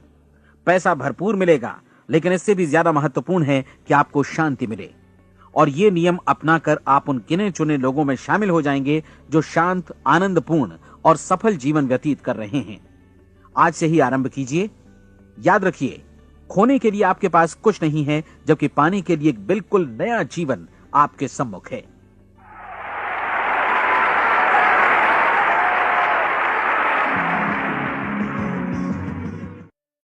पैसा भरपूर मिलेगा, लेकिन इससे भी ज्यादा महत्वपूर्ण है कि आपको शांति मिले। और ये नियम अपनाकर आप उन गिने चुने लोगों में शामिल हो जाएंगे जो शांत, आनंदपूर्ण और सफल जीवन व्यतीत कर रहे हैं। आज से ही आरंभ कीजिए। याद रखिए, खोने के लिए आपके पास कुछ नहीं है, जबकि पाने के लिए एक बिल्कुल नया जीवन आपके सम्मुख है।